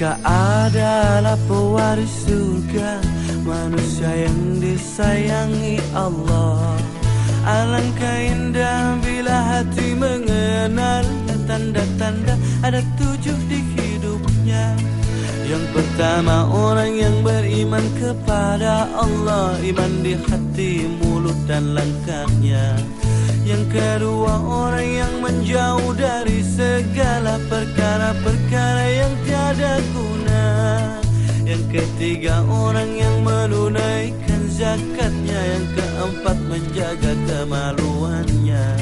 Mereka adalah pewaris surga, manusia yang disayangi Allah. Alangkah indah bila hati mengenal tanda-tanda ada 7 di hidupnya. Yang pertama orang yang beriman kepada Allah, iman di hati, mulut dan langkahnya. Yang kedua orang yang menjauh dari segala perkara-perkara yang tiada guna. Yang ketiga orang yang menunaikan zakatnya. Yang keempat menjaga kemaluannya.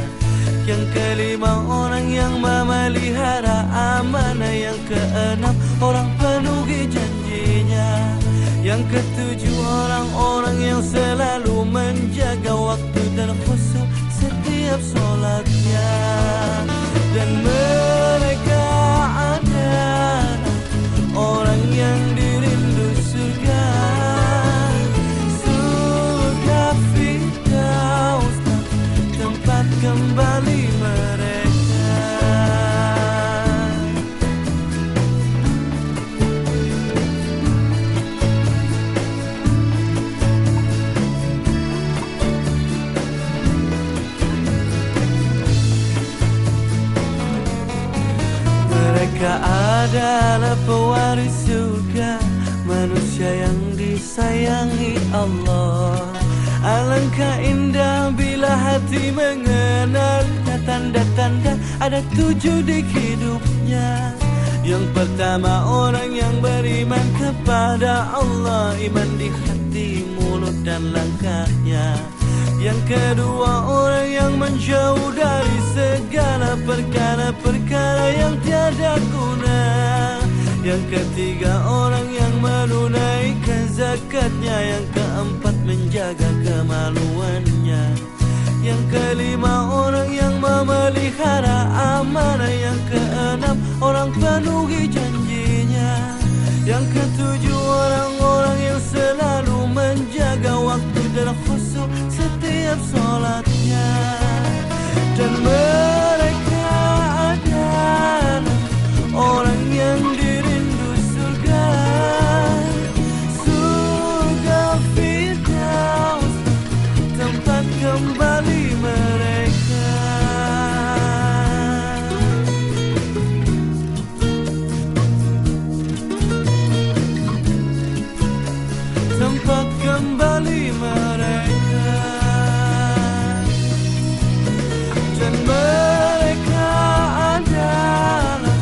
Yang kelima orang yang memelihara amanah. Yang keenam orang penuhi janjinya. Yang ketujuh orang-orang yang selalu menjaga waktu dan khusyuk setiap sholatnya. Dan mereka adalah orang yang dirindu surga, surga Firdaus, tempat kembali mereka. Mereka adalah pewaris surga, manusia yang disayangi Allah. Alangkah indah bila hati mengenal tanda-tanda ada 7 di hidupnya. Yang pertama orang yang beriman kepada Allah, iman di hati, mulut dan langkahnya. Yang kedua orang yang menjauh dari segala perkara-perkara yang tiada guna. Yang ketiga orang yang menunaikan zakatnya. Yang keempat menjaga kemaluannya. Yang kelima orang yang memelihara amanah. Yang keenam orang penuhi janjinya. Yang ketujuh orang-orang yang selalu menjaga waktu dan khusyuk setiap sholatnya. Dan mereka adalah orang yang dirindu surga, surga Firdaus, tempat kembali mereka. Tempat kembali mereka. Dan mereka adalah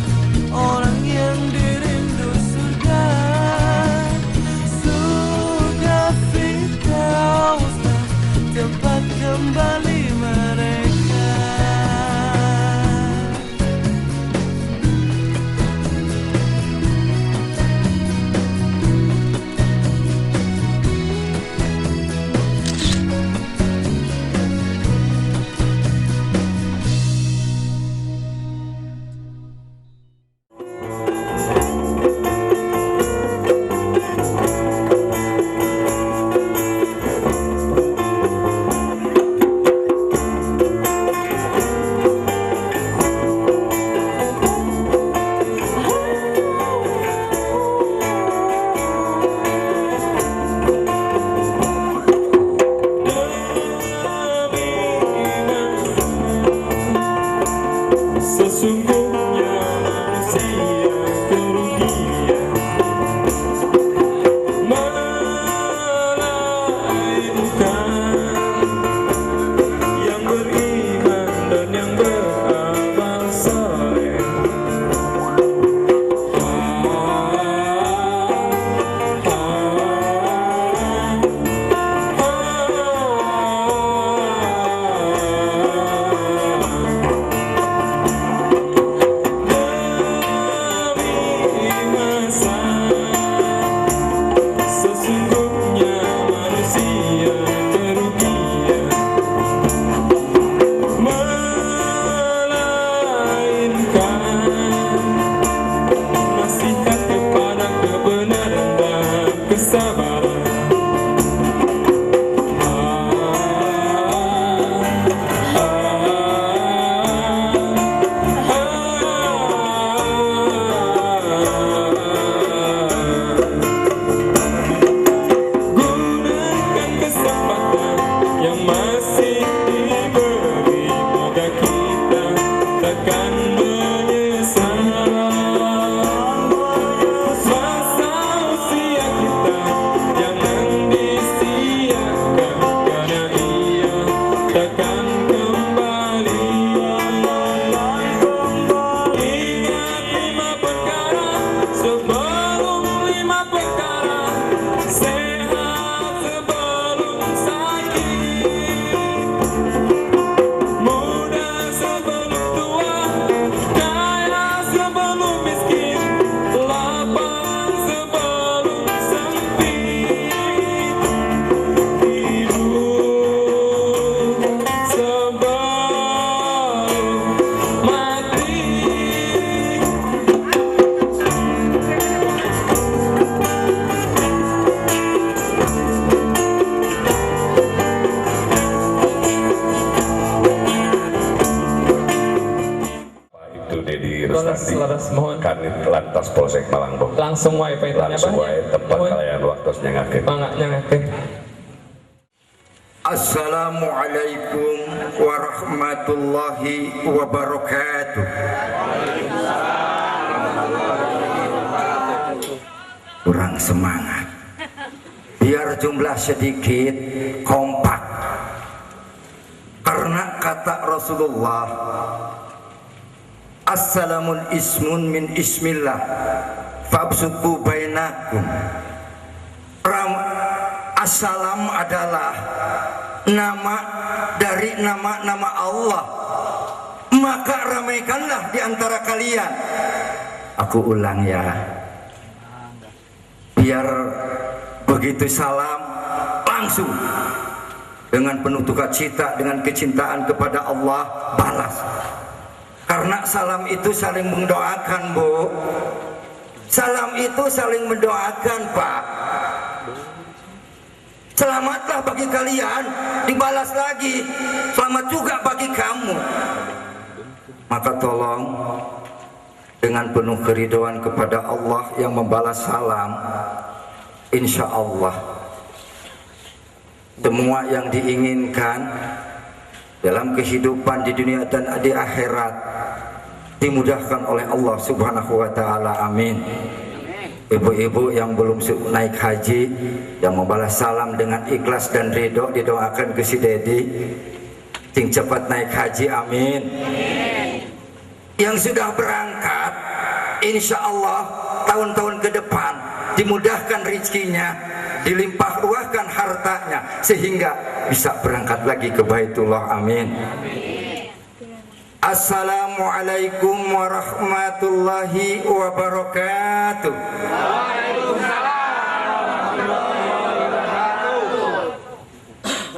orang yang dirindu surga, surga Firdaus, tempat kembali mereka. Markas Polsek Malang Bu. Langsung wae paitanya Langsung wae tepat kalian waktu nyangakeun. Mangga nyangakeun. Assalamualaikum warahmatullahi wabarakatuh. Kurang semangat. Biar jumlah sedikit kompak. Karena kata Rasulullah, Assalamun ismun min ismillah fabsuku bainakum. Assalam adalah nama dari nama-nama Allah, maka ramaikanlah di antara kalian. Aku ulang ya, biar begitu salam langsung dengan penuh sukacita, dengan kecintaan kepada Allah balas. Karena salam itu saling mendoakan Bu. Salam itu saling mendoakan Pak. Selamatlah bagi kalian, dibalas lagi. Selamat juga bagi kamu. Maka tolong dengan penuh keridhaan kepada Allah yang membalas salam, insya Allah semua yang diinginkan dalam kehidupan di dunia dan di akhirat dimudahkan oleh Allah Subhanahu wa taala. Amin. Ibu-ibu yang belum naik haji, yang membalas salam dengan ikhlas dan ridho, didoakan ke si Dedi sing cepat naik haji. Amin. Yang sudah berangkat, insya Allah tahun-tahun ke depan dimudahkan rezekinya, dilimpah ruahkan hartanya sehingga bisa berangkat lagi ke Baitullah. Amin. Assalamualaikum warahmatullahi wabarakatuh.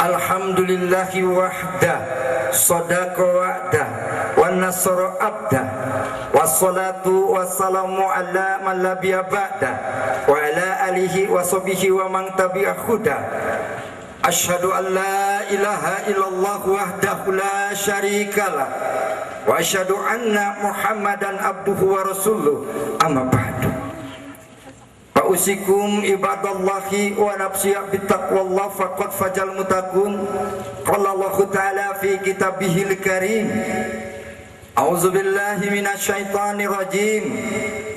Alhamdulillahi wahda, sadaqa wa'da, wa nasara abda, wassalatu wassalamu ala man labiya ba'da, wa ala alihi wa sahbihi wa man tabi'a huda. Asyhadu an la ilaha illallah wahdahu la syarikalah, wa asyhadu anna Muhammadan abduhu wa rasuluh. Amma ba'du. Fa'usikum ibadallahi wa nafsiya bittaqwallah faqad fajal mutakun. Qala Allah ta'ala fi kitabihil karim, a'udzu billahi minasyaitonir rajim.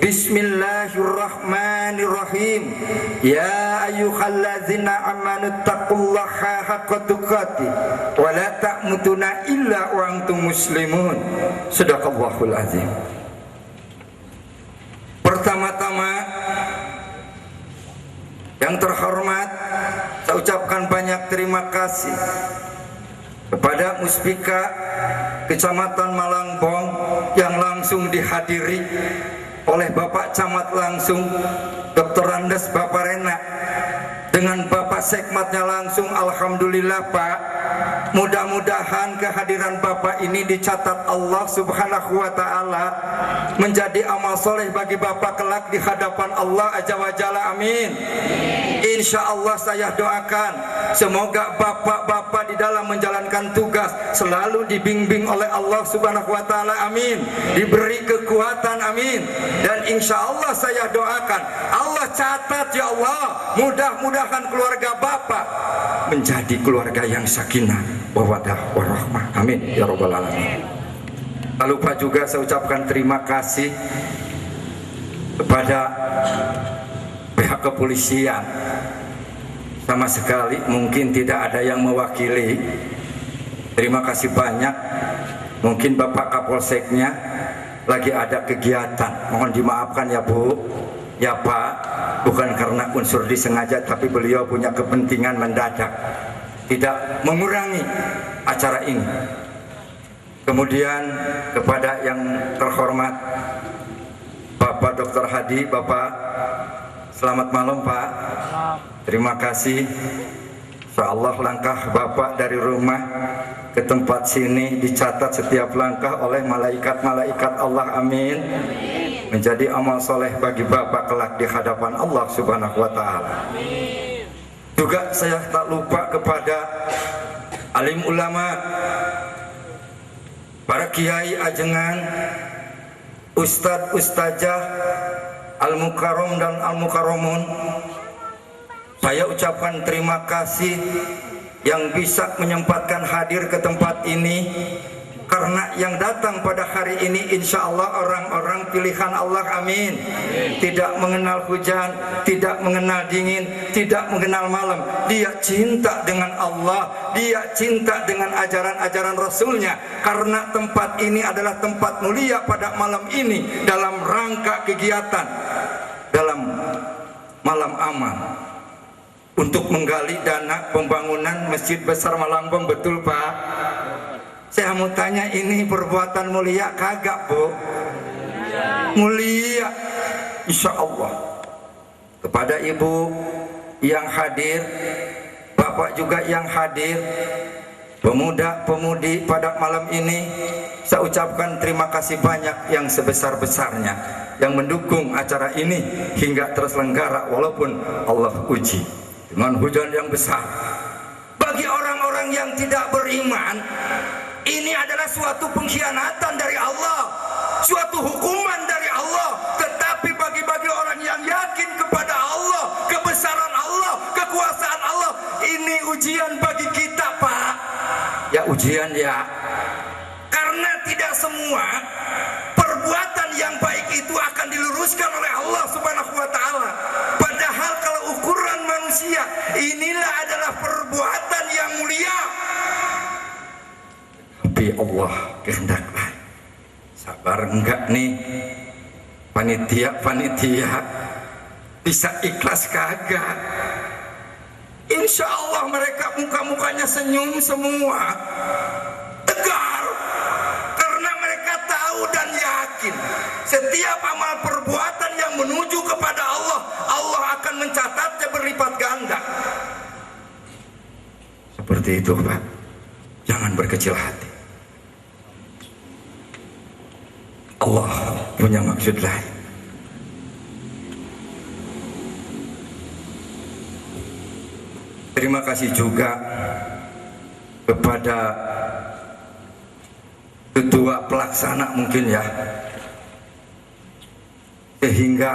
Bismillahirrahmanirrahim. Ya ayyuhalladzina amanu taqullaha haqqa tuqatih wa la ta'mutuna illa wa antum muslimun. Shadaqallahul azim. Pertama-tama yang terhormat, saya ucapkan banyak terima kasih kepada Muspika Kecamatan Malangbong yang langsung dihadiri oleh Bapak Camat langsung, Dr. Andes Bapak Rena, dengan Bapak Sekmatnya langsung. Alhamdulillah Pak, mudah-mudahan kehadiran Bapak ini dicatat Allah Subhanahu wa ta'ala menjadi amal soleh bagi Bapak kelak di hadapan Allah Azza wa Jalla. Amin. Insya Allah saya doakan semoga bapak-bapak di dalam menjalankan tugas selalu dibimbing oleh Allah Subhanahu wa ta'ala. Amin. Diberi kekuatan. Amin. Dan insya Allah saya doakan Allah catat ya Allah, mudah-mudahan keluarga bapak menjadi keluarga yang sakinah mawaddah warahmah. Amin ya rabbal alamin. Tak lupa juga saya ucapkan terima kasih kepada pihak kepolisian. Sama sekali mungkin tidak ada yang mewakili. Terima kasih banyak. Mungkin Bapak Kapolseknya lagi ada kegiatan, mohon dimaafkan ya Bu, ya Pak, bukan karena unsur disengaja, tapi beliau punya kepentingan mendadak, tidak mengurangi acara ini. Kemudian kepada yang terhormat Bapak Dr. Hadi, Bapak selamat malam Pak. Terima kasih. Insyaallah langkah Bapak dari rumah ke tempat sini dicatat setiap langkah oleh malaikat-malaikat Allah. Amin. Menjadi amal soleh bagi Bapak kelak di hadapan Allah Subhanahu wa ta'ala. Juga saya tak lupa kepada alim ulama, para kiai ajengan, ustadz ustazah, Al-Mukarram dan Al-Mukarramun, saya ucapkan terima kasih yang bisa menyempatkan hadir ke tempat ini, karena yang datang pada hari ini insya Allah orang-orang pilihan Allah, amin. Tidak mengenal hujan, tidak mengenal dingin, tidak mengenal malam. Dia cinta dengan Allah, dia cinta dengan ajaran-ajaran Rasulnya. Karena tempat ini adalah tempat mulia pada malam ini, dalam rangka kegiatan dalam malam amal untuk menggali dana pembangunan Masjid Besar Malangbong. Betul Pak? Saya mau tanya, ini perbuatan mulia kagak Bu? Mulia, insya Allah. Kepada ibu yang hadir, bapak juga yang hadir, pemuda-pemudi pada malam ini, saya ucapkan terima kasih banyak yang sebesar-besarnya yang mendukung acara ini hingga terselenggara walaupun Allah uji dengan hujan yang besar. Bagi orang-orang yang tidak beriman, ini adalah suatu pengkhianatan dari Allah, suatu hukuman dari Allah. Tetapi bagi orang yang yakin kepada Allah, kebesaran Allah, kekuasaan Allah, ini ujian bagi kita Pak. Ya ujian ya. Karena tidak semua perbuatan yang baik itu akan diluruskan oleh Allah Subhanahu wa taala. Padahal kalau ukuran manusia, inilah adalah perbuatan yang mulia. Tapi Allah kehendak lain. Sabar enggak nih panitia bisa ikhlas kagak? Insya Allah mereka muka-mukanya senyum semua, tegar, karena mereka tahu dan yakin setiap amal perbuatan yang menuju kepada Allah, Allah akan mencatatnya berlipat ganda. Seperti itu Pak, jangan berkecil hati. Allah punya maksud lain. Terima kasih juga kepada ketua pelaksana mungkin ya, sehingga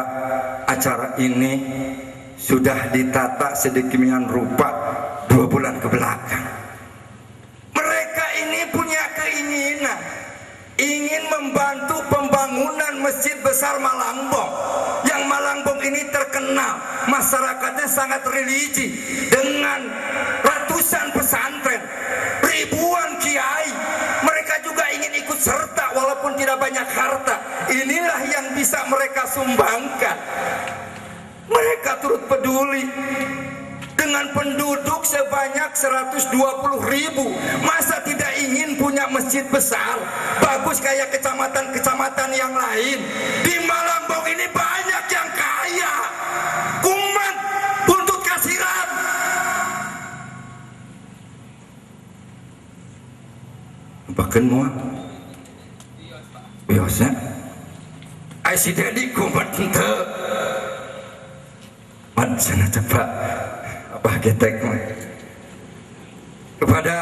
acara ini sudah ditata sedemikian rupa 2 bulan ke belakang. Mereka ini punya keinginan ingin membantu pembangunan Masjid Besar Malangbong, yang Malangbong ini terkenal masyarakatnya sangat religi dengan ratusan pesantren, ribuan kiai. Mereka juga ingin ikut serta walaupun tidak banyak harta. Inilah yang bisa mereka sumbangkan. Mereka turut peduli dengan penduduk sebanyak 120.000. Masa tidak ingin punya masjid besar bagus kayak kecamatan-kecamatan yang lain? Di Malangbong ini banyak yang kaya, kuman, buntut kasiran. Bahkan mua biasa ai si dedi kumat ente mat sana coba apa getek. Kepada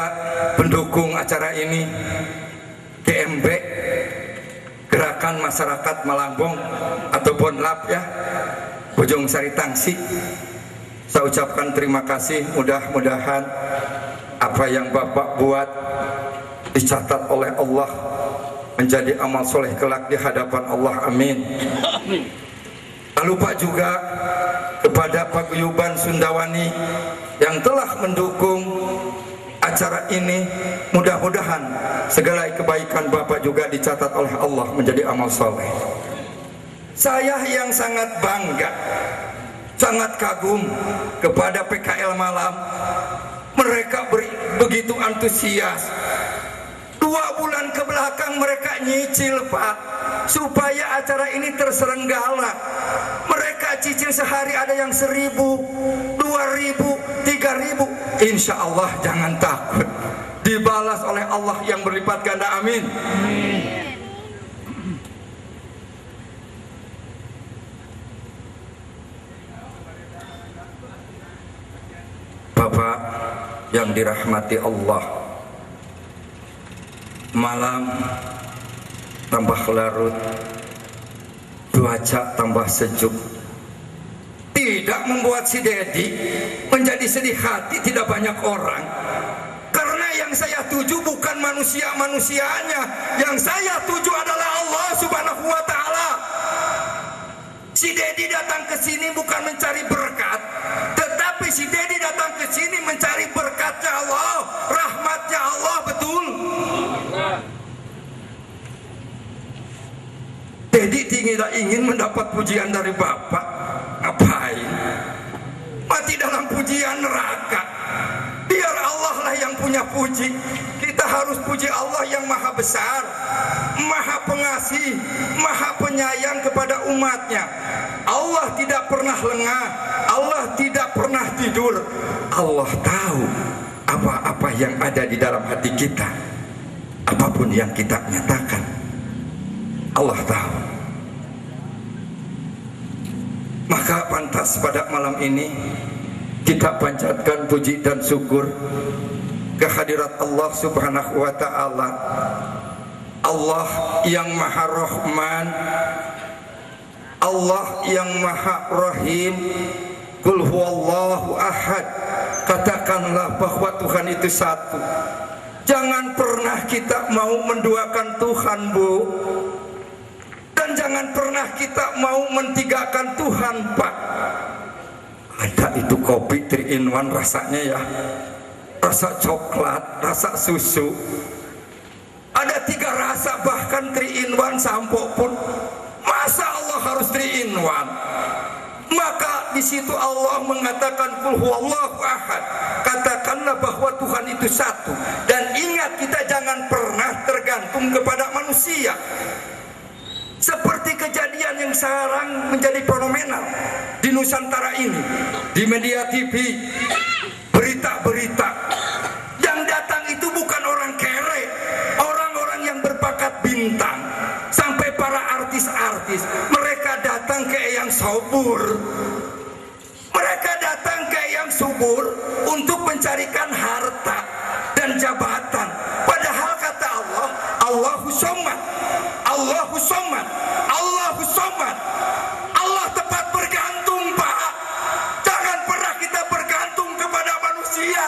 pendukung acara ini, GMB, Gerakan Masyarakat Malangbong ataupun LAP ya, Bojong Sari Tangsi, saya ucapkan terima kasih. Mudah-mudahan apa yang Bapak buat dicatat oleh Allah menjadi amal soleh kelak di hadapan Allah, amin. Tak lupa juga kepada Paguyuban Sundawani yang telah mendukung acara ini. Mudah-mudahan segala kebaikan Bapak juga dicatat oleh Allah menjadi amal soleh. Saya yang sangat bangga, sangat kagum kepada PKL Malam. Mereka begitu antusias. 2 bulan ke belakang mereka nyicil Pak, supaya acara ini terselenggara. Mereka cicil sehari ada yang 1.000, 2.000, 3.000. Insya Allah jangan takut, dibalas oleh Allah yang berlipat ganda, amin. Bapak yang dirahmati Allah, malam tambah larut, cuaca tambah sejuk. Tidak membuat si Dedi menjadi sedih hati tidak banyak orang. Karena yang saya tuju bukan manusia-manusianya, yang saya tuju adalah Allah Subhanahu wa taala. Si Dedi datang ke sini bukan mencari berkat, tetapi si Dedi datang ke sini mencari berkatnya Allah, rahmatnya Allah, betul. Dedi tidak ingin mendapat pujian dari Bapak. Ngapain? Mati dalam pujian neraka. Biar Allah lah yang punya puji. Kita harus puji Allah yang maha besar, maha pengasih, maha penyayang kepada umatnya. Allah tidak pernah lengah, Allah tidak pernah tidur. Allah tahu apa-apa yang ada di dalam hati kita. Apapun yang kita nyatakan, Allah tahu. Maka pantas pada malam ini kita panjatkan puji dan syukur kehadirat Allah Subhanahu wa taala. Allah yang Maha Rahman, Allah yang Maha Rahim. Qul huwallahu ahad. Katakanlah bahwa Tuhan itu satu. Jangan pernah kita mau menduakan Tuhan, Bu. Dan jangan pernah kita mau mentigakan Tuhan, Pak. Ada itu kopi 3 in 1 rasanya ya, rasa coklat, rasa susu. Ada 3 rasa, bahkan 3 in 1 sampo pun. Masa Allah harus 3 in 1? Maka di situ Allah mengatakan qul huwallahu ahad. Katakanlah bahwa Tuhan itu satu. Dan ingat, kita jangan pernah tergantung kepada manusia. Seperti kejadian yang sekarang menjadi fenomenal di Nusantara ini, di media TV, berita-berita yang datang itu bukan orang kere, orang-orang yang berbakat bintang, sampai para artis-artis. Mereka datang ke yang subur, mereka datang ke yang subur untuk mencarikan harta dan jabatan. Padahal kata Allah, Allahu Somad, Allahu Somad, Allahu Somad. Allah tepat bergantung, Pak. Jangan pernah kita bergantung kepada manusia.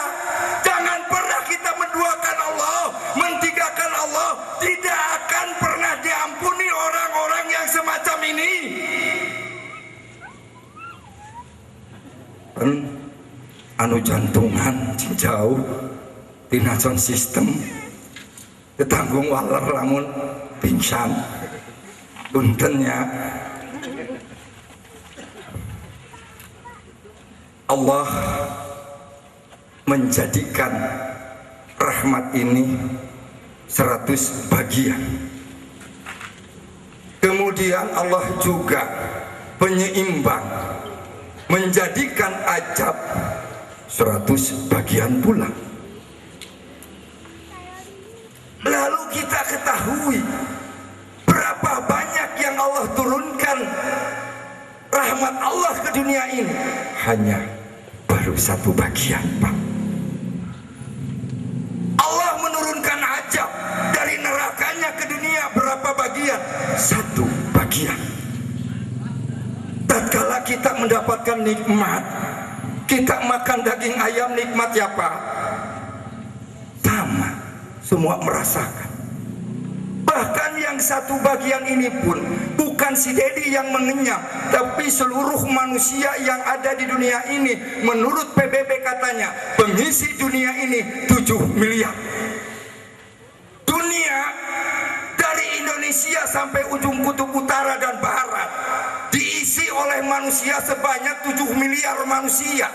Jangan pernah kita menduakan Allah, mentigakan Allah. Tidak akan pernah diampuni orang-orang yang semacam ini. Anu jantungan jauh tina sound system ketanggung waler lamun pingsan buntennya. Allah menjadikan rahmat ini 100 bagian. Kemudian Allah juga penyeimbang, menjadikan ajab 100 bagian pula. Lalu kita ketahui berapa banyak yang Allah turunkan rahmat Allah ke dunia ini. Hanya baru 1 bagian, Pak. Allah menurunkan ajab dari nerakanya ke dunia berapa bagian? 1 bagian. Tatkala kita mendapatkan nikmat, kita makan daging ayam, nikmat ya Pak? Sama, semua merasakan. Bahkan yang 1 bagian ini pun bukan si Dedi yang mengenyam, tapi seluruh manusia yang ada di dunia ini. Menurut PBB katanya, pengisi dunia ini 7 miliar. Dunia dari Indonesia sampai ujung kutub utara dan barat diisi oleh manusia sebanyak 7 miliar manusia.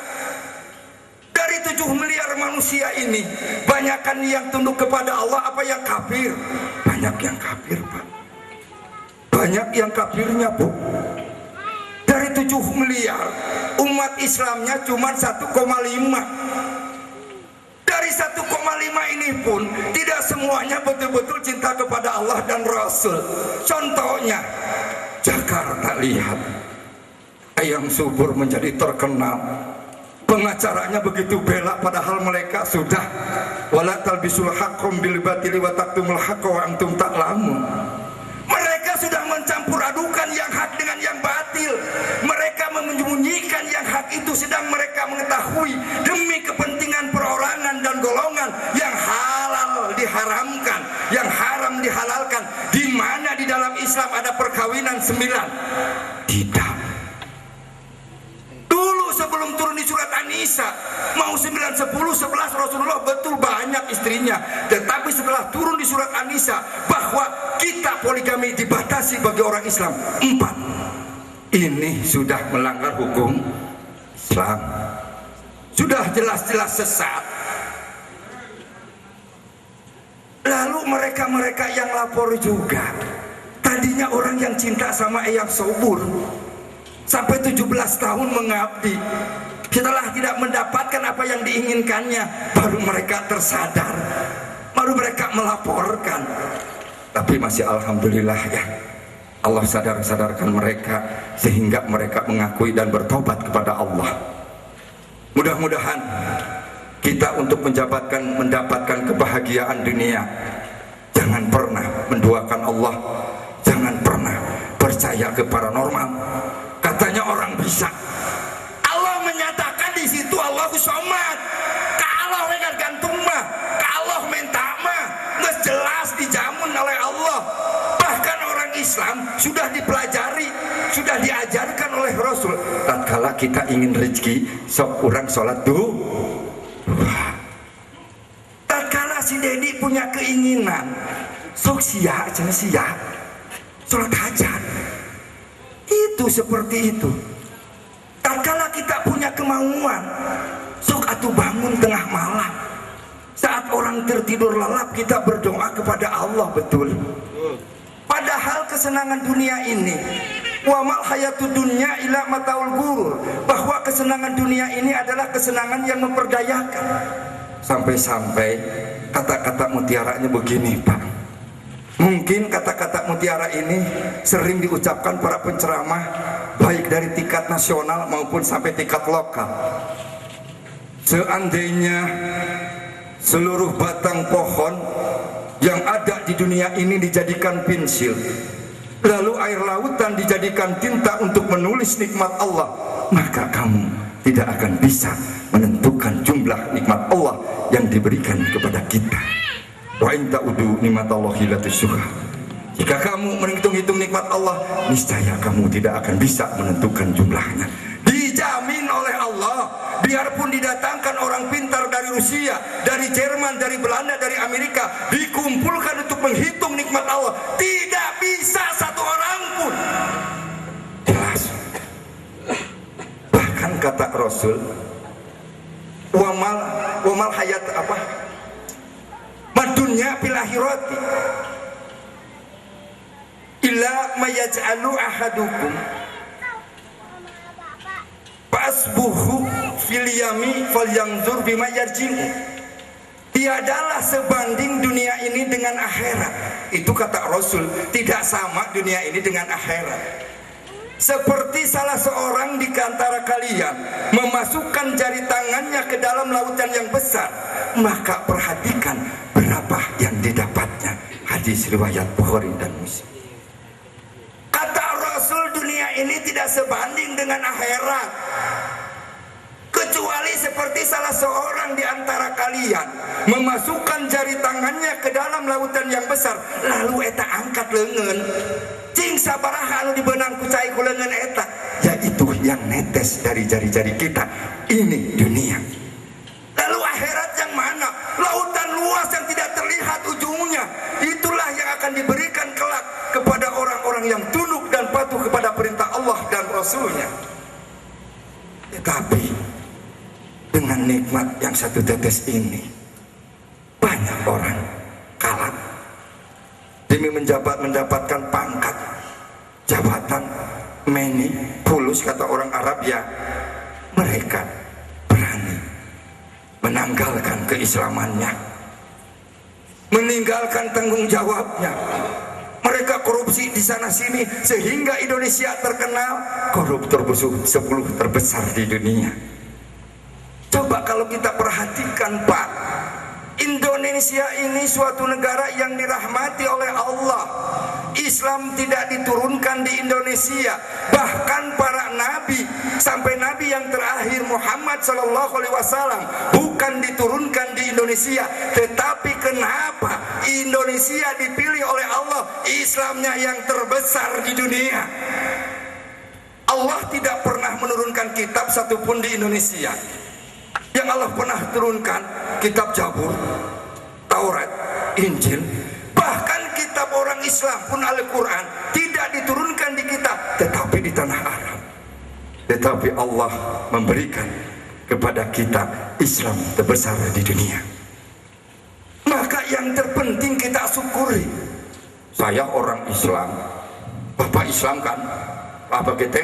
Dari 7 miliar manusia ini, banyakkan yang tunduk kepada Allah apa yang kafir? Banyak yang kafir, Pak. Banyak yang kafirnya, Bu. Dari 7 miliar, umat Islamnya cuma 1,5. Dari 1,5 ini pun tidak semuanya betul-betul cinta kepada Allah dan Rasul. Contohnya, Jakarta, lihat, ayam subur menjadi terkenal. Pengacaranya begitu bela, padahal mereka sudah wala talbisul haqqum bil batili wa taktumul haqqa wa antum ta'lamun. Mereka sudah mencampur adukan yang hak dengan saat itu sedang mereka mengetahui demi kepentingan perorangan dan golongan yang halal diharamkan, yang haram dihalalkan. Di mana di dalam Islam ada perkawinan 9? Tidak. Dulu sebelum turun di surat An-Nisa mau 9, 10, 11 Rasulullah betul banyak istrinya. Tetapi setelah turun di surat An-Nisa bahwa kita poligami dibatasi bagi orang Islam 4. Ini sudah melanggar hukum Islam. Sudah jelas-jelas sesat. Lalu mereka-mereka yang lapor juga, tadinya orang yang cinta sama Eyang Sobur, sampai 17 tahun mengabdi, setelah tidak mendapatkan apa yang diinginkannya, baru mereka tersadar, baru mereka melaporkan. Tapi masih alhamdulillah ya, Allah sadarkan mereka sehingga mereka mengakui dan bertobat kepada Allah. Mudah-mudahan kita untuk mendapatkan kebahagiaan dunia, jangan pernah menduakan Allah, jangan pernah percaya ke paranormal. Katanya orang bisa, Allah menyatakan di situ Allahu Somad. Kalau dengan gantung mah, kalau minta mah, nggak jelas dijamun oleh Allah. Bahkan orang Islam sudah dipelajari, sudah diajarkan oleh Rasul. Tatkala kita ingin rezeki, sok orang sholat duha. Tatkala si Dedi punya keinginan, sok sia, jangan sia, sholat hajat. Itu seperti itu. Tatkala kita punya kemauan, sok atuh bangun tengah malam. Saat orang tertidur lelap, kita berdoa kepada Allah, betul. Padahal kesenangan dunia ini, wa mal hayatud dunya ila mataul ghurur, bahwa kesenangan dunia ini adalah kesenangan yang memperdayakan. Sampai-sampai kata-kata mutiaranya begini, Pak. Mungkin kata-kata mutiara ini sering diucapkan para penceramah, baik dari tingkat nasional maupun sampai tingkat lokal. Seandainya seluruh batang pohon yang ada di dunia ini dijadikan pensil, lalu air lautan dijadikan tinta untuk menulis nikmat Allah, maka kamu tidak akan bisa menentukan jumlah nikmat Allah yang diberikan kepada kita. Wa in ta'udu nikmatallahi la tuhsuha. Jika kamu menghitung-hitung nikmat Allah, niscaya kamu tidak akan bisa menentukan jumlahnya. Dijamin oleh Allah, biarpun didatangkan orang pintar dari Rusia, dari Jerman, dari Belanda, dari Amerika, dikumpulkan untuk menghitung nikmat Allah, tidak bisa satu orang pun. Jelas. Bahkan kata Rasul, wamal hayat apa? Madunya fil akhirati illa mayaj'alu ahadukum fasbuhu fil yami falyanzur bima yarji'u. Tiadalah sebanding dunia ini dengan akhirat. Itu kata Rasul, tidak sama dunia ini dengan akhirat. Seperti salah seorang di antara kalian memasukkan jari tangannya ke dalam lautan yang besar, maka perhatikan berapa yang didapatnya. Hadis riwayat Bukhari dan Muslim. Kata Rasul, dunia ini tidak sebanding dengan akhirat. Kecuali seperti salah seorang di antara kalian memasukkan jari tangannya ke dalam lautan yang besar, lalu eta angkat lengan, cing sabaraha anu dibenang ku cai ku leungeun eta, yaitu yang netes dari jari-jari kita. Ini dunia. Lalu akhirat yang mana? Lautan luas yang tidak terlihat ujungnya. Itulah yang akan diberikan kelak kepada orang-orang yang tunduk dan patuh kepada perintah Allah dan Rasulnya. Tetapi dengan nikmat yang satu tetes ini, banyak orang kalah demi mendapatkan pangkat, jabatan, meni, fulus kata orang Arab ya. Mereka berani menanggalkan keislamannya, meninggalkan tanggung jawabnya. Mereka korupsi di sana sini sehingga Indonesia terkenal koruptor 10 terbesar di dunia. Coba kalau kita perhatikan, Pak, Indonesia ini suatu negara yang dirahmati oleh Allah. Islam tidak diturunkan di Indonesia. Bahkan para nabi sampai Nabi yang terakhir Muhammad Sallallahu Alaihi Wasallam bukan diturunkan di Indonesia, tetapi kenapa Indonesia dipilih oleh Allah, Islamnya yang terbesar di dunia? Allah tidak pernah menurunkan kitab satupun di Indonesia. Yang Allah pernah turunkan kitab Zabur, Taurat, Injil, bahkan kitab orang Islam pun Al-Quran tidak diturunkan di kita, tetapi di tanah Arab. Tetapi Allah memberikan kepada kita Islam terbesar di dunia. Maka yang terpenting kita syukuri. Saya orang Islam, Bapak Islam kan? Bapak kita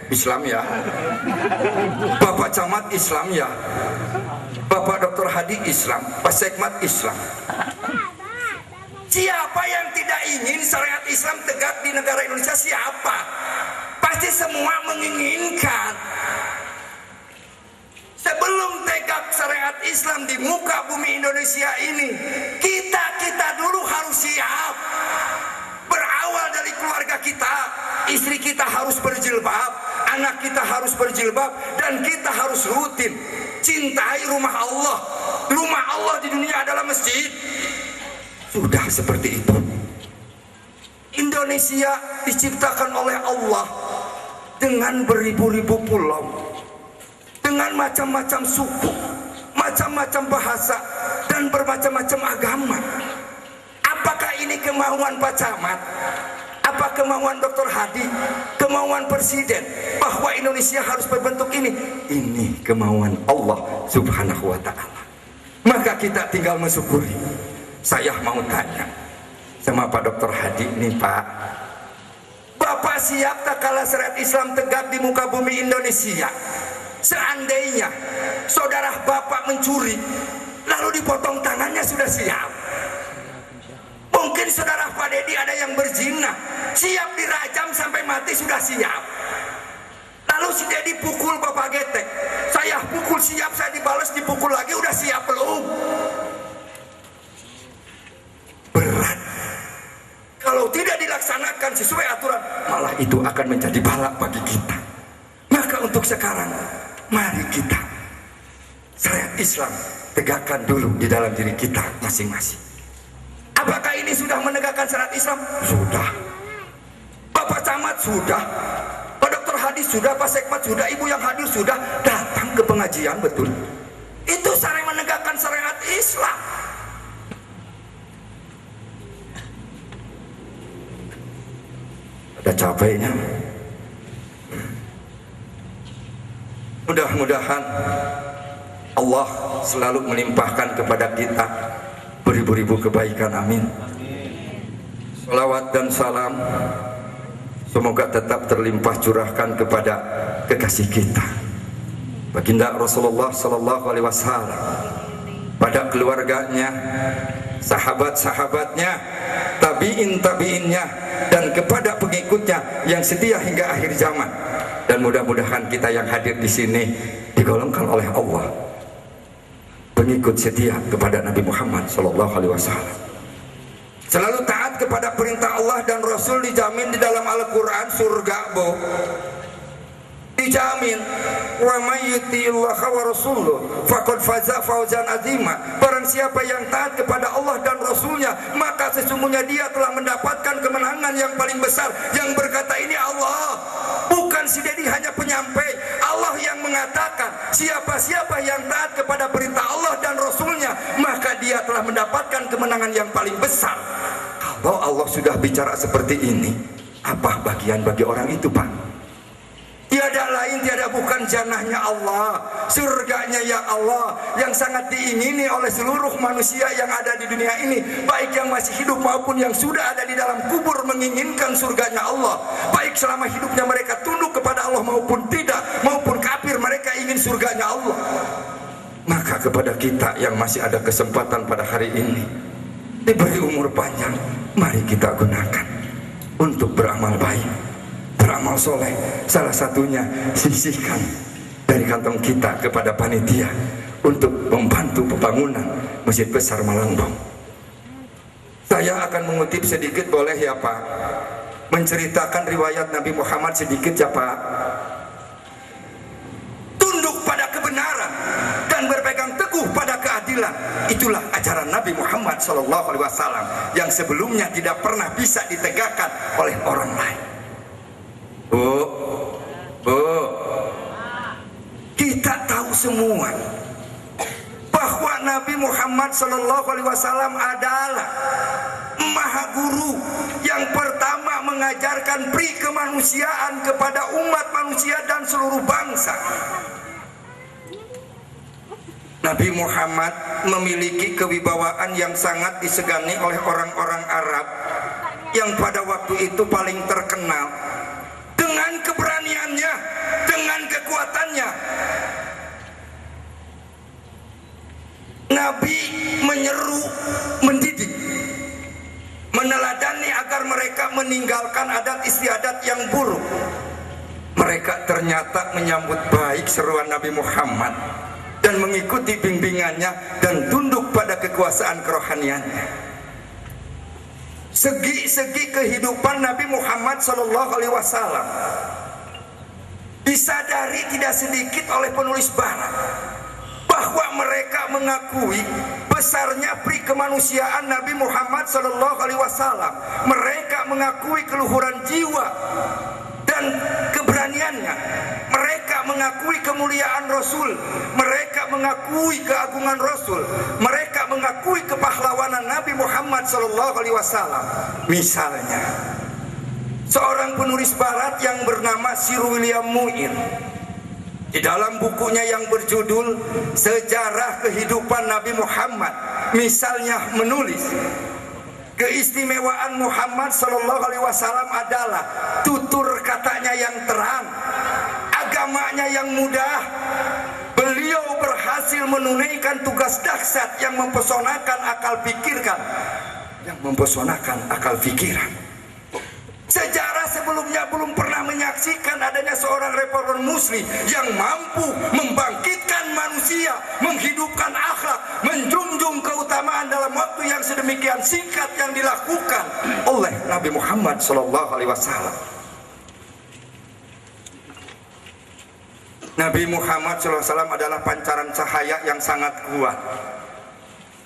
Islam ya, Bapak Camat Islam ya, Bapak Dr. Hadi Islam, Pak Sekmat Islam. Siapa yang tidak ingin syariat Islam tegak di negara Indonesia? Siapa? Pasti semua menginginkan. Sebelum tegak syariat Islam di muka bumi Indonesia ini, kita dulu harus siap. Berawal dari keluarga kita, istri kita harus berjilbab, anak kita harus berjilbab, dan kita harus rutin cintai rumah Allah. Rumah Allah di dunia adalah masjid. Sudah seperti itu. Indonesia diciptakan oleh Allah dengan beribu-ribu pulau, dengan macam-macam suku, macam-macam bahasa, dan bermacam-macam agama. Apakah ini kemauan Pak Camat? Apa kemauan Dr. Hadi? Kemauan Presiden bahwa Indonesia harus berbentuk ini? Ini kemauan Allah Subhanahu wa Ta'ala. Maka kita tinggal mensyukuri. Saya mau tanya sama Pak Dr. Hadi nih, Pak, Bapak siap tak kala syariat Islam tegak di muka bumi Indonesia? Seandainya saudara Bapak mencuri lalu dipotong tangannya, sudah siap? Mungkin saudara Pak Dedi ada yang berzina, siap dirajam sampai mati, sudah siap? Lalu si Dedi pukul Bapak Getek, saya pukul, siap, saya dibalas dipukul lagi, udah siap belum? Berat. Kalau tidak dilaksanakan sesuai aturan, malah itu akan menjadi balak bagi kita. Maka untuk sekarang, mari kita syariat Islam tegakkan dulu di dalam diri kita masing-masing. Apakah ini sudah menegakkan syariat Islam? Sudah. Bapak Camat sudah, Pak Dr. Hadi sudah, Pak Sekmat sudah, Ibu yang hadir sudah datang ke pengajian, betul. Itu saling menegakkan syariat Islam. Ada capeknya. Mudah-mudahan Allah selalu melimpahkan kepada kita beribu-ribu kebaikan, amin. Salawat dan salam semoga tetap terlimpah curahkan kepada kekasih kita Baginda Rasulullah Sallallahu Alaihi Wasallam, pada keluarganya, sahabat-sahabatnya, tabiin-tabiinnya, dan kepada pengikutnya yang setia hingga akhir zaman. Dan mudah-mudahan kita yang hadir di sini digolongkan oleh Allah pengikut setia kepada Nabi Muhammad Sallallahu Alaihi Wasallam. Selalu taat kepada perintah Allah dan Rasul, dijamin di dalam Al-Quran surga, bo. Dijamin, wa may yuti'illaha wa rasuluhu faqad faza fawzan azima. Barang siapa yang taat kepada Allah dan Rasulnya, maka sesungguhnya dia telah mendapatkan kemenangan yang paling besar. Yang berkata ini Allah, bukan si Dedi hanya penyampai. Allah yang mengatakan, siapa-siapa yang taat kepada perintah Allah dan Rasulnya, maka dia telah mendapatkan kemenangan yang paling besar. Kalau Allah sudah bicara seperti ini, apa bagian bagi orang itu, Pak? Tiada lain, tiada bukan jannahnya Allah, surganya ya Allah, yang sangat diingini oleh seluruh manusia yang ada di dunia ini, baik yang masih hidup maupun yang sudah ada di dalam kubur, menginginkan surganya Allah. Baik selama hidupnya mereka tunduk kepada Allah maupun tidak, maupun kafir, mereka ingin surganya Allah. Maka kepada kita yang masih ada kesempatan pada hari ini, diberi umur panjang, mari kita gunakan untuk beramal baik, beramal soleh. Salah satunya sisihkan dari kantong kita kepada panitia untuk membantu pembangunan Masjid Besar Malangbong. Saya akan mengutip sedikit, boleh ya Pak? Menceritakan riwayat Nabi Muhammad sedikit ya Pak? keadilan. Itulah ajaran Nabi Muhammad SAW yang sebelumnya tidak pernah bisa ditegakkan oleh orang lain. Kita tahu semua bahwa Nabi Muhammad SAW adalah Maha Guru yang pertama mengajarkan pri kemanusiaan kepada umat manusia dan seluruh bangsa. Nabi Muhammad memiliki kewibawaan yang sangat disegani oleh orang-orang Arab yang pada waktu itu paling terkenal dengan keberaniannya, dengan kekuatannya. Nabi menyeru, mendidik, meneladani agar mereka meninggalkan adat istiadat yang buruk. Mereka ternyata menyambut baik seruan Nabi Muhammad dan mengikuti bimbingannya dan tunduk pada kekuasaan kerohaniannya. Segi-segi kehidupan Nabi Muhammad SAW disadari tidak sedikit oleh penulis Barat bahwa mereka mengakui besarnya pri kemanusiaan Nabi Muhammad SAW. Mereka mengakui keluhuran jiwa dan keberaniannya. Mereka mengakui kemuliaan Rasul. Mereka mengakui keagungan Rasul. Mereka mengakui kepahlawanan Nabi Muhammad SAW. Misalnya, seorang penulis Barat yang bernama Sir William Muir di dalam bukunya yang berjudul Sejarah Kehidupan Nabi Muhammad, misalnya menulis, keistimewaan Muhammad SAW adalah tutur katanya yang terang, agamanya yang mudah. Beliau berhasil menunaikan tugas dahsyat yang mempesonakan akal pikiran. Sejarah sebelumnya belum pernah menyaksikan adanya seorang reformer muslim yang mampu membangkitkan manusia, menghidupkan akhlak, menjunjung keutamaan dalam waktu yang sedemikian singkat yang dilakukan oleh Nabi Muhammad SAW. Nabi Muhammad SAW adalah pancaran cahaya yang sangat kuat.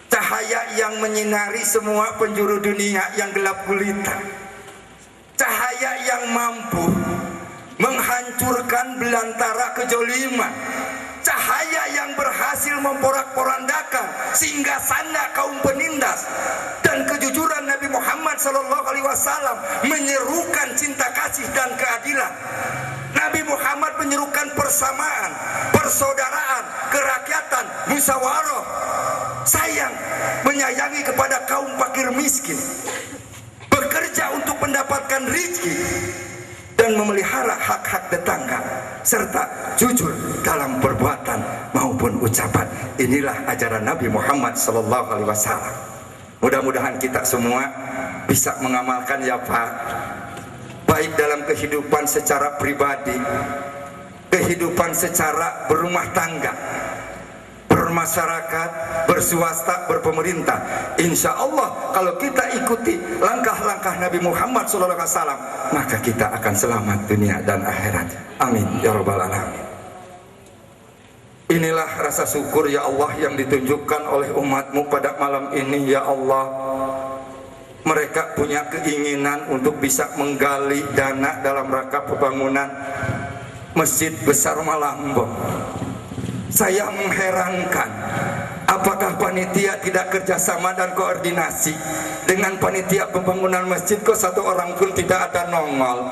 Cahaya yang menyinari semua penjuru dunia yang gelap gulita. Cahaya yang mampu menghancurkan belantara kejoliman. Cahaya yang berhasil memporak-porandakan singgah-sana kaum penindas. Dan kejujuran Nabi Muhammad SAW menyerukan cinta kasih dan keadilan. Nabi Muhammad menyerukan persamaan, persaudaraan, kerakyatan, musyawarah, sayang, menyayangi kepada kaum fakir miskin, bekerja untuk mendapatkan rezeki, dan memelihara hak-hak tetangga, serta jujur dalam perbuatan maupun ucapan. Inilah ajaran Nabi Muhammad SAW. Mudah-mudahan kita semua bisa mengamalkan, ya Pak, baik dalam kehidupan secara pribadi, kehidupan secara berumah tangga, bermasyarakat, berswasta, berpemerintah. Insya Allah kalau kita ikuti langkah-langkah Nabi Muhammad SAW, maka kita akan selamat dunia dan akhirat. Amin ya rabbal alamin. Inilah rasa syukur ya Allah yang ditunjukkan oleh umatmu pada malam ini ya Allah. Mereka punya keinginan untuk bisa menggali dana dalam rangka pembangunan Masjid Besar Malambong. Saya mengherankan, apakah panitia tidak kerjasama dan koordinasi dengan panitia pembangunan masjid, kok satu orang pun tidak ada nongol.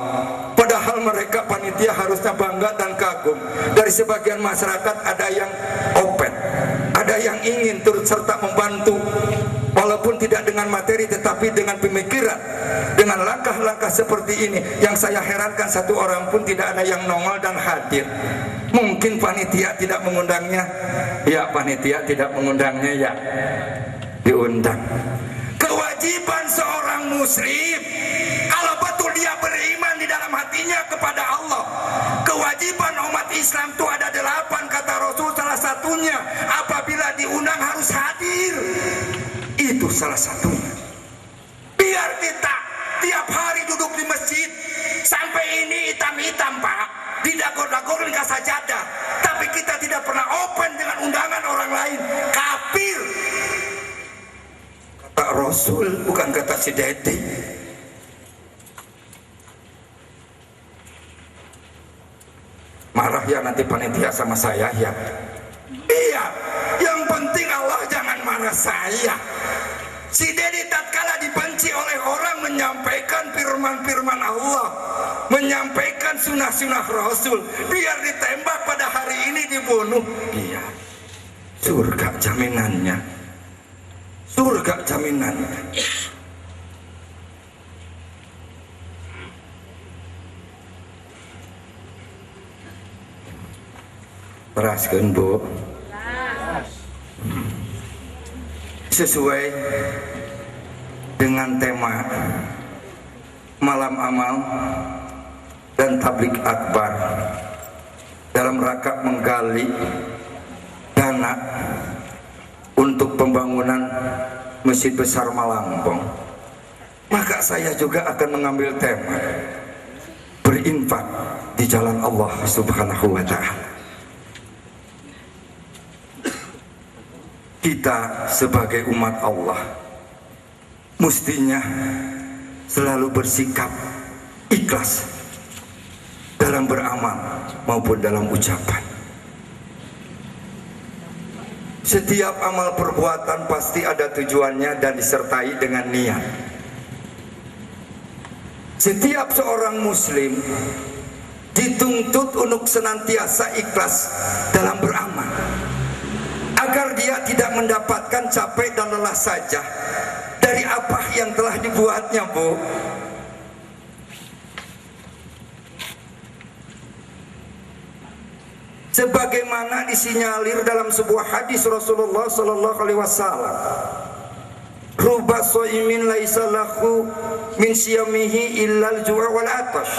Padahal mereka panitia harusnya bangga dan kagum. Dari sebagian masyarakat ada yang open, ada yang ingin turut serta membantu, walaupun tidak dengan materi tetapi dengan pemikiran, dengan langkah-langkah seperti ini. Yang saya herankan, satu orang pun tidak ada yang nongol dan hadir. Mungkin panitia tidak mengundangnya. Ya, panitia tidak mengundangnya, ya diundang. Kewajiban seorang muslim, kalau betul dia beriman di dalam hatinya kepada Allah, kewajiban umat Islam itu ada 8, kata Rasul. Salah satunya apabila diundang harus hadir. Itu salah satunya. Biar kita tiap hari duduk di masjid sampai ini hitam-hitam, Pak, didagor-dagorin ke sajadah, tapi kita tidak pernah open dengan undangan orang lain. Kafir. Rasul, bukan kata si Dedi. Marah ya nanti panitia sama saya ya. Iya, yang penting Allah jangan marah saya. Si Dedi tatkala dibenci oleh orang menyampaikan firman-firman Allah, menyampaikan sunnah-sunnah Rasul, biar ditembak pada hari ini dibunuh. Iya, surga jaminannya. Surga jaminannya. Teraskeun Bu. Sesuai dengan tema malam amal dan tablik akbar dalam rangka menggali dana untuk pembangunan Masjid Besar Malambong, maka saya juga akan mengambil tema berinfak di jalan Allah Subhanahu wa Ta'ala. Kita sebagai umat Allah mestinya selalu bersikap ikhlas dalam beramal maupun dalam ucapan. Setiap amal perbuatan pasti ada tujuannya dan disertai dengan niat. Setiap seorang muslim dituntut untuk senantiasa ikhlas dalam beramal, agar dia tidak mendapatkan capek dan lelah saja dari apa yang telah dibuatnya, Bu. Sebagaimana disinyalir dalam sebuah hadis Rasulullah sallallahu alaihi wasallam, ruba shaimin laisa lahu min siyamihi illal ju' wal atash,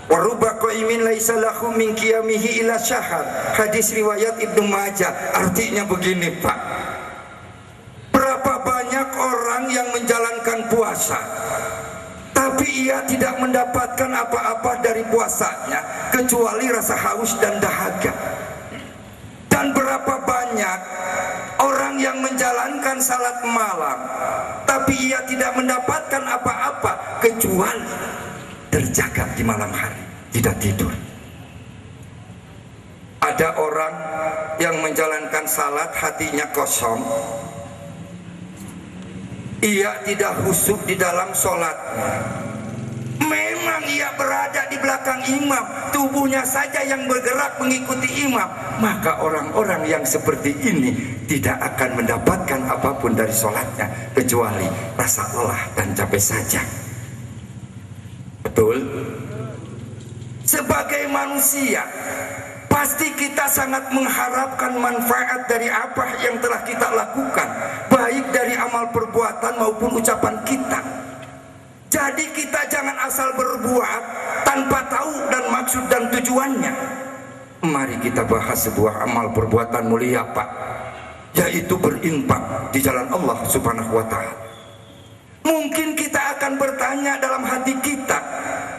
wa ruba qaimin laisa lahu min qiyamihi illa syahar. Hadis riwayat Ibnu Majah. Artinya begini, Pak, berapa banyak orang yang menjalankan puasa tapi ia tidak mendapatkan apa-apa dari puasanya kecuali rasa haus dan dahaga. Dan berapa banyak orang yang menjalankan salat malam tapi ia tidak mendapatkan apa-apa kecuali terjaga di malam hari, tidak tidur. Ada orang yang menjalankan salat hatinya kosong, ia tidak khusyuk di dalam sholatnya. Memang ia berada di belakang imam, tubuhnya saja yang bergerak mengikuti imam. Maka orang-orang yang seperti ini tidak akan mendapatkan apapun dari sholatnya kecuali rasa lelah dan capek saja. Betul? Sebagai manusia pasti kita sangat mengharapkan manfaat dari apa yang telah kita lakukan, baik dari amal perbuatan maupun ucapan kita. Jadi kita jangan asal berbuat tanpa tahu dan maksud dan tujuannya. Mari kita bahas sebuah amal perbuatan mulia, Pak, yaitu berinfak di jalan Allah Subhanahu wa Ta'ala. Mungkin kita akan bertanya dalam hati kita,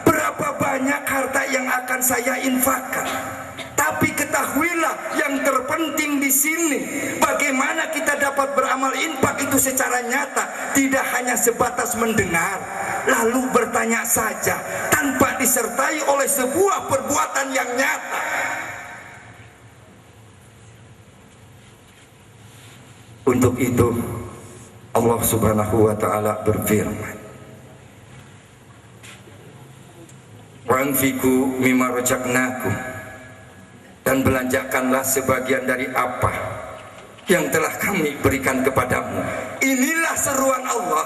berapa banyak harta yang akan saya infakkan? Tapi ketahuilah yang terpenting di sini, bagaimana kita dapat beramal infak itu secara nyata, tidak hanya sebatas mendengar lalu bertanya saja tanpa disertai oleh sebuah perbuatan yang nyata. Untuk itu Allah Subhanahu wa Ta'ala berfirman, wa anfiqu mimma razaqnakum, dan belanjakanlah sebagian dari apa yang telah kami berikan kepadamu. Inilah seruan Allah.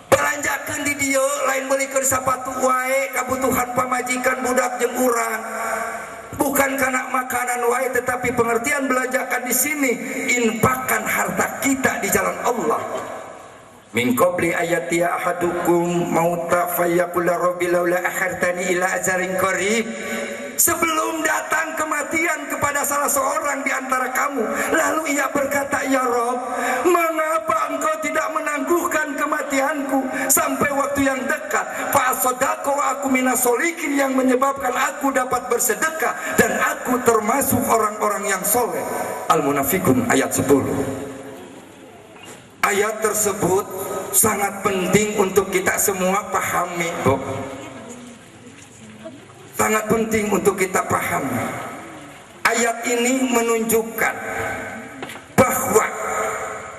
Belanjakan di dia, lain belikan sapatu wae, kebutuhan pamajikan budak jeung urang. Bukan karena makanan wae, tetapi pengertian belanjakan di sini, infakkan harta kita di jalan Allah. Min qabli ayatiya ahadukum mauta fayaqul rabbi laula akhartani ila ajalin qarib. Sebelum datang kematian kepada salah seorang di antara kamu, lalu ia berkata, ya Rob, mengapa engkau tidak menangguhkan kematianku sampai waktu yang dekat? Fa'asodako wa aku minasolikin, yang menyebabkan aku dapat bersedekah dan aku termasuk orang-orang yang soleh. Al-Munafikun ayat 10. Ayat tersebut sangat penting untuk kita semua pahami, Bu. Sangat penting untuk kita pahami. Ayat ini menunjukkan bahwa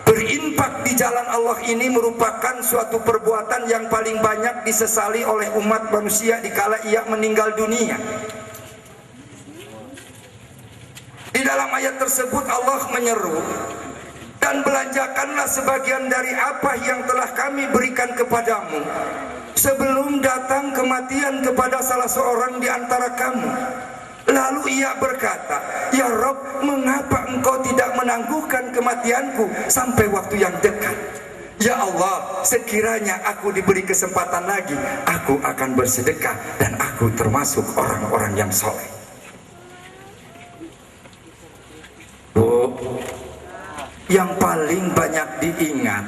berinfak di jalan Allah ini merupakan suatu perbuatan yang paling banyak disesali oleh umat manusia dikala ia meninggal dunia. Di dalam ayat tersebut Allah menyeru, dan belanjakanlah sebagian dari apa yang telah kami berikan kepadamu sebelum datang kematian kepada salah seorang di antara kamu. Lalu ia berkata, ya Rabb, mengapa engkau tidak menangguhkan kematianku sampai waktu yang dekat? Ya Allah, sekiranya aku diberi kesempatan lagi, aku akan bersedekah dan aku termasuk orang-orang yang soleh. Bu, yang paling banyak diingat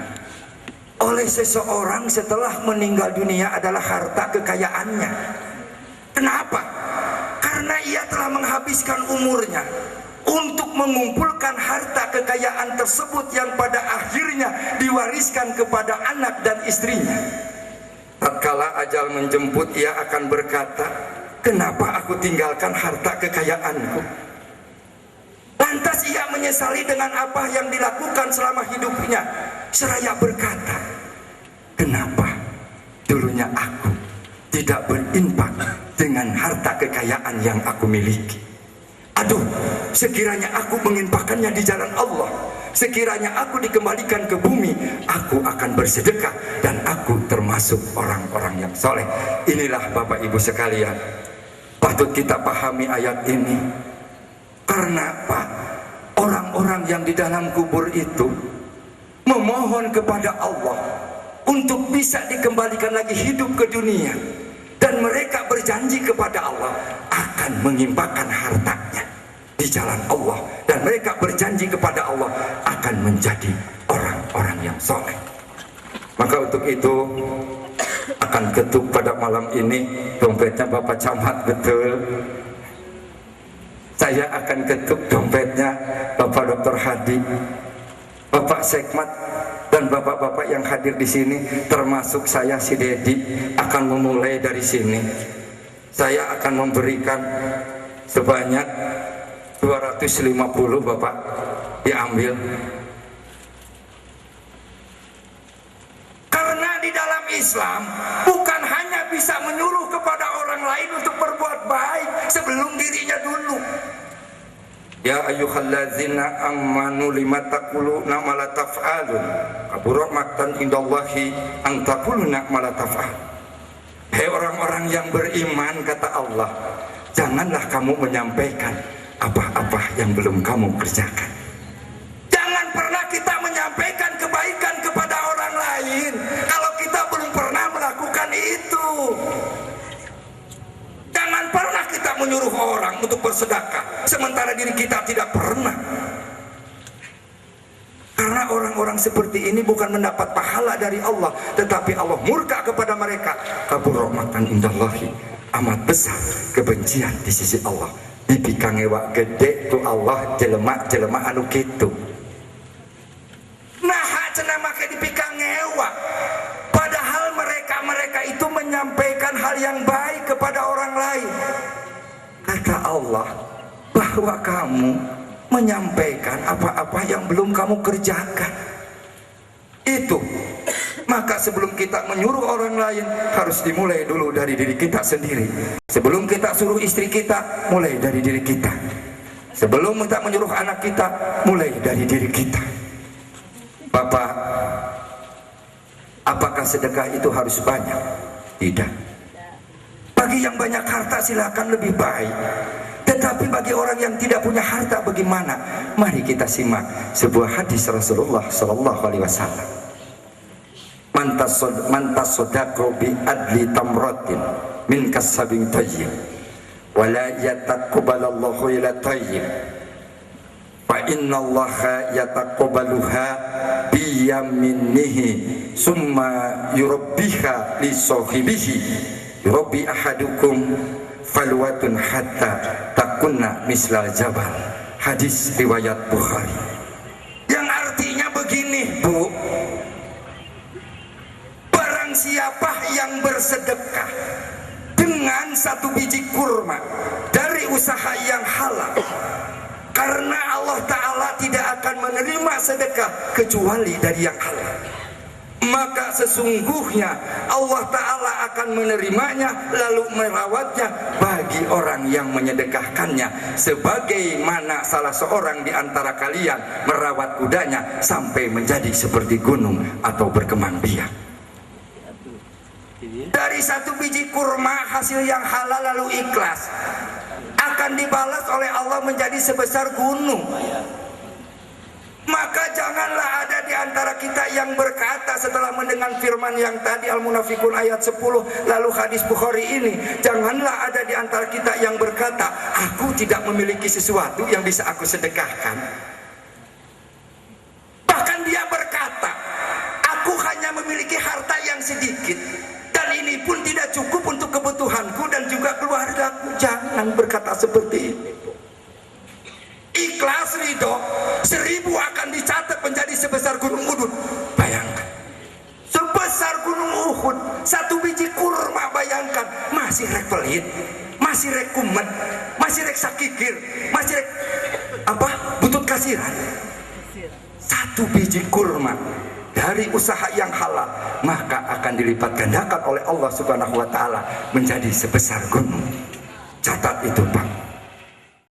oleh seseorang setelah meninggal dunia adalah harta kekayaannya. Kenapa? Karena ia telah menghabiskan umurnya untuk mengumpulkan harta kekayaan tersebut yang pada akhirnya diwariskan kepada anak dan istrinya. Tatkala ajal menjemput, ia akan berkata, kenapa aku tinggalkan harta kekayaanku? Lantas ia menyesali dengan apa yang dilakukan selama hidupnya, seraya berkata, kenapa dulunya aku tidak berinfak dengan harta kekayaan yang aku miliki? Aduh, sekiranya aku menginfakkannya di jalan Allah, sekiranya aku dikembalikan ke bumi, aku akan bersedekah dan aku termasuk orang-orang yang soleh. Inilah Bapak Ibu sekalian, patut kita pahami ayat ini. Karena apa? Orang-orang yang di dalam kubur itu memohon kepada Allah untuk bisa dikembalikan lagi hidup ke dunia, dan mereka berjanji kepada Allah akan mengimpakkan hartanya di jalan Allah, dan mereka berjanji kepada Allah akan menjadi orang-orang yang soleh. Maka untuk itu akan ketuk pada malam ini dompetnya Bapak Camat, betul. Saya akan ketuk dompetnya Bapak Dr. Hadi, Bapak Sekmat, dan bapak-bapak yang hadir di sini, termasuk saya si Dedi, akan memulai dari sini. Saya akan memberikan sebanyak 250, Bapak, diambil. Karena di dalam Islam bukan hanya bisa menyuruh kepada orang lain untuk berbuat baik sebelum dirinya dulu. Ya ayyuhallazina amanu lima taquluna ma la taf'alun kabura maqtan indallahi an taquluna ma la taf'al. Hei orang-orang yang beriman, kata Allah, janganlah kamu menyampaikan apa-apa yang belum kamu kerjakan. Jangan pernah kita menyampaikan kebaikan kepada orang lain kalau kita belum pernah melakukan itu. Jangan pernah kita menyuruh orang untuk bersedekah sementara diri kita tidak pernah. Karena orang-orang seperti ini bukan mendapat pahala dari Allah, tetapi Allah murka kepada mereka. Kabur rahmatan indallahi, amat besar kebencian di sisi Allah. Dipikangewa gede tu Allah jelema-jelema anu kitu. Nah, cenah make dipikangewa. Padahal mereka itu menyampaikan hal yang baik kepada orang lain. Kata Allah bahwa kamu menyampaikan apa-apa yang belum kamu kerjakan. Itu. Maka sebelum kita menyuruh orang lain, harus dimulai dulu dari diri kita sendiri. Sebelum kita suruh istri kita, mulai dari diri kita. Sebelum kita menyuruh anak kita, mulai dari diri kita. Bapak, apakah sedekah itu harus banyak? Tidak. Bagi yang banyak harta silakan, lebih baik. Tetapi bagi orang yang tidak punya harta bagaimana? Mari kita simak sebuah hadis Rasulullah sallallahu alaihi wasallam. Mantas sodako bi adli tamratin min kasabin tayyib wa la yataqabbalallahu ila tayyib fa inna allaha yataqabbaluha bi yaminihi summa yurabbiha li sahibihi yurabbi ahadukum falwatun hatta takunna mislal jabal. Hadis riwayat Bukhari. Yang artinya begini, Bu, bersedekah dengan satu biji kurma dari usaha yang halal, karena Allah Ta'ala tidak akan menerima sedekah kecuali dari yang halal, maka sesungguhnya Allah Ta'ala akan menerimanya lalu merawatnya bagi orang yang menyedekahkannya, sebagaimana salah seorang di antara kalian merawat kudanya sampai menjadi seperti gunung atau berkembang biak. Dari satu biji kurma hasil yang halal lalu ikhlas akan dibalas oleh Allah menjadi sebesar gunung. Maka janganlah ada di antara kita yang berkata setelah mendengar firman yang tadi Al-Munafikun ayat 10 lalu hadis Bukhari ini, janganlah ada di antara kita yang berkata, aku tidak memiliki sesuatu yang bisa aku sedekahkan. Bahkan dia berkata, aku hanya memiliki harta yang sedikit dan ini pun tidak cukup untuk kebutuhanku dan juga keluargaku. Jangan berkata seperti ini. Ikhlas ridho 1000 akan dicatat menjadi sebesar gunung Uhud. Bayangkan, sebesar gunung Uhud, satu biji kurma, bayangkan, masih rek pelit, masih rek kumet, masih rek sakikir, masih rek apa, butut kasiran. Satu biji kurma dari usaha yang halal maka akan dilipat gandakan oleh Allah Subhanahu wa Ta'ala menjadi sebesar gunung. Catat itu, Pak.